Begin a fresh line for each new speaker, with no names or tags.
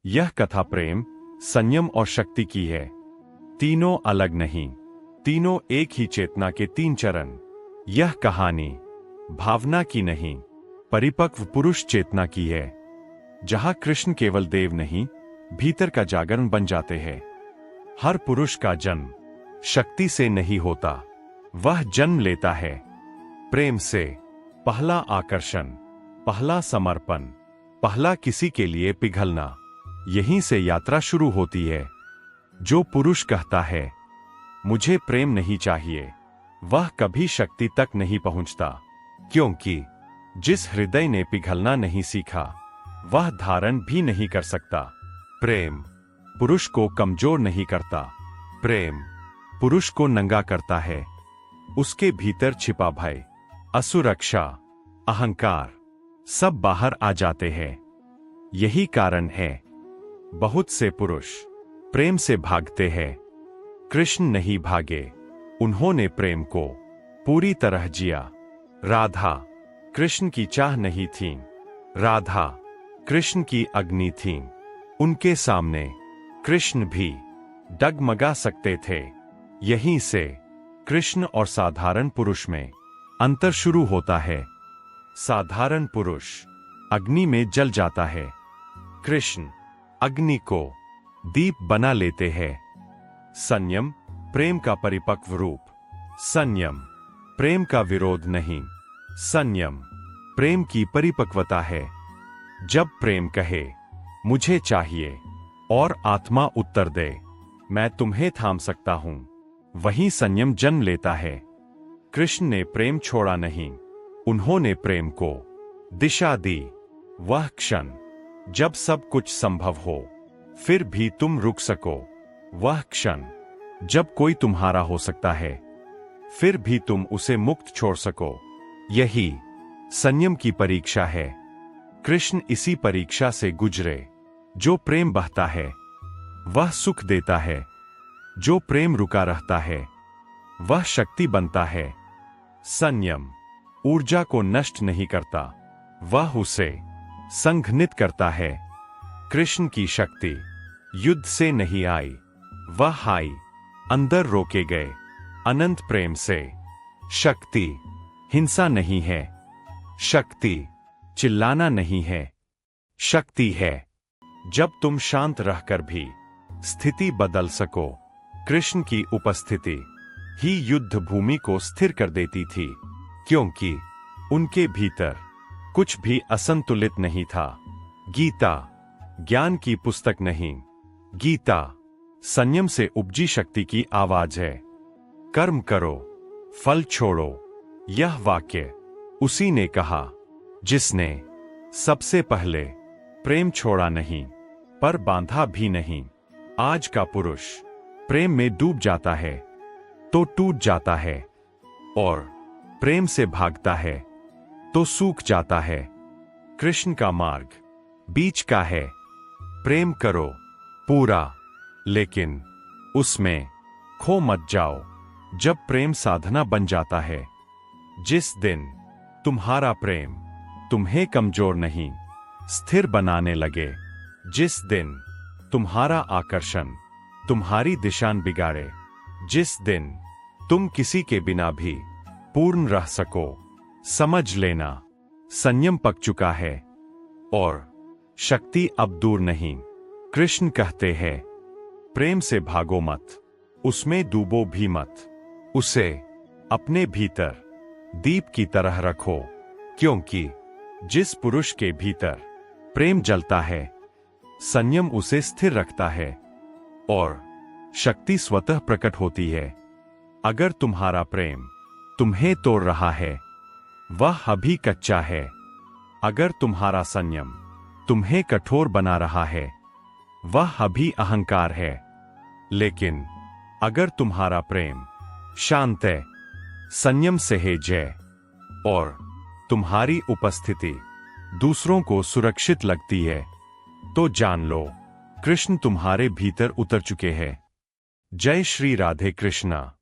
यह कथा प्रेम, संयम और शक्ति की है। तीनों अलग नहीं, तीनों एक ही चेतना के तीन चरण। यह कहानी भावना की नहीं, परिपक्व पुरुष चेतना की है, जहां कृष्ण केवल देव नहीं, भीतर का जागरण बन जाते हैं। हर पुरुष का जन्म शक्ति से नहीं होता, वह जन्म लेता है प्रेम से। पहला आकर्षण, पहला समर्पण, पहला किसी के लिए पिघलना, यहीं से यात्रा शुरू होती है। जो पुरुष कहता है मुझे प्रेम नहीं चाहिए, वह कभी शक्ति तक नहीं पहुंचता, क्योंकि जिस हृदय ने पिघलना नहीं सीखा, वह धारण भी नहीं कर सकता। प्रेम पुरुष को कमजोर नहीं करता, प्रेम पुरुष को नंगा करता है। उसके भीतर छिपा भय, असुरक्षा, अहंकार सब बाहर आ जाते हैं। यही कारण है बहुत से पुरुष प्रेम से भागते हैं। कृष्ण नहीं भागे, उन्होंने प्रेम को पूरी तरह जिया। राधा कृष्ण की चाह नहीं थी, राधा कृष्ण की अग्नि थी। उनके सामने कृष्ण भी डगमगा सकते थे। यहीं से कृष्ण और साधारण पुरुष में अंतर शुरू होता है। साधारण पुरुष अग्नि में जल जाता है, कृष्ण अग्नि को दीप बना लेते हैं। संयम प्रेम का परिपक्व रूप। संयम प्रेम का विरोध नहीं, संयम प्रेम की परिपक्वता है। जब प्रेम कहे मुझे चाहिए और आत्मा उत्तर दे मैं तुम्हें थाम सकता हूं, वहीं संयम जन्म लेता है। कृष्ण ने प्रेम छोड़ा नहीं, उन्होंने प्रेम को दिशा दी। वह क्षण जब सब कुछ संभव हो फिर भी तुम रुक सको, वह क्षण जब कोई तुम्हारा हो सकता है फिर भी तुम उसे मुक्त छोड़ सको, यही संयम की परीक्षा है। कृष्ण इसी परीक्षा से गुजरे। जो प्रेम बहता है वह सुख देता है, जो प्रेम रुका रहता है वह शक्ति बनता है। संयम ऊर्जा को नष्ट नहीं करता, वह उसे संघनित करता है। कृष्ण की शक्ति युद्ध से नहीं आई, वह आई अंदर रोके गए अनंत प्रेम से। शक्ति हिंसा नहीं है, शक्ति चिल्लाना नहीं है। शक्ति है जब तुम शांत रहकर भी स्थिति बदल सको। कृष्ण की उपस्थिति ही युद्ध भूमि को स्थिर कर देती थी, क्योंकि उनके भीतर कुछ भी असंतुलित नहीं था। गीता ज्ञान की पुस्तक नहीं, गीता संयम से उपजी शक्ति की आवाज है। कर्म करो, फल छोड़ो, यह वाक्य उसी ने कहा जिसने सबसे पहले प्रेम छोड़ा नहीं, पर बांधा भी नहीं। आज का पुरुष प्रेम में डूब जाता है तो टूट जाता है, और प्रेम से भागता है तो सूख जाता है। कृष्ण का मार्ग बीच का है। प्रेम करो पूरा, लेकिन उसमें खो मत जाओ। जब प्रेम साधना बन जाता है, जिस दिन तुम्हारा प्रेम तुम्हें कमजोर नहीं स्थिर बनाने लगे, जिस दिन तुम्हारा आकर्षण तुम्हारी दिशा बिगाड़े, जिस दिन तुम किसी के बिना भी पूर्ण रह सको, समझ लेना संयम पक चुका है और शक्ति अब दूर नहीं। कृष्ण कहते हैं प्रेम से भागो मत, उसमें डूबो भी मत, उसे अपने भीतर दीप की तरह रखो, क्योंकि जिस पुरुष के भीतर प्रेम जलता है, संयम उसे स्थिर रखता है और शक्ति स्वतः प्रकट होती है। अगर तुम्हारा प्रेम तुम्हें तोड़ रहा है, वह अभी कच्चा है। अगर तुम्हारा संयम तुम्हें कठोर बना रहा है, वह अभी अहंकार है। लेकिन अगर तुम्हारा प्रेम शांत है, संयम से है जय, और तुम्हारी उपस्थिति दूसरों को सुरक्षित लगती है, तो जान लो कृष्ण तुम्हारे भीतर उतर चुके हैं। जय श्री राधे कृष्णा।